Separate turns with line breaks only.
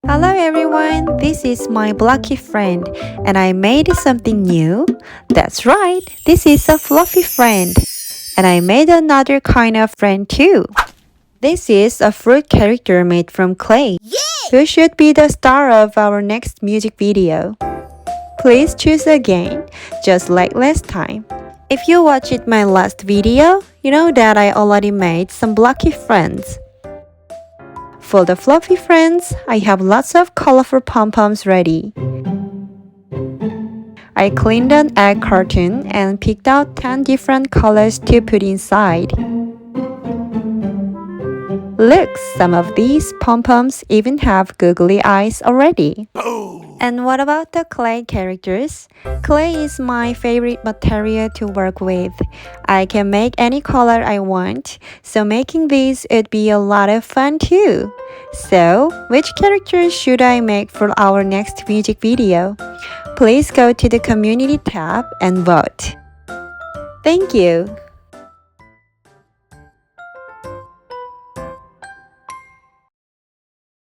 Hello everyone, this is my blocky friend and I made something new. That's right, this is a fluffy friend. And I made another kind of friend too. This is a fruit character made from clay. Who should be the star of our next music video? Please choose again, just like last time. If you watched my last video, you know that I already made some blocky friends. For the fluffy friends, I have lots of colorful pom-poms ready. I cleaned an egg carton and picked out 10 different colors to put inside. Look, some of these pom-poms even have googly eyes already. And what about the clay characters? Clay is my favorite material to work with. I can make any color I want, so making these would be a lot of fun too. So, which characters should I make for our next music video? Please go to the community tab and vote. Thank you!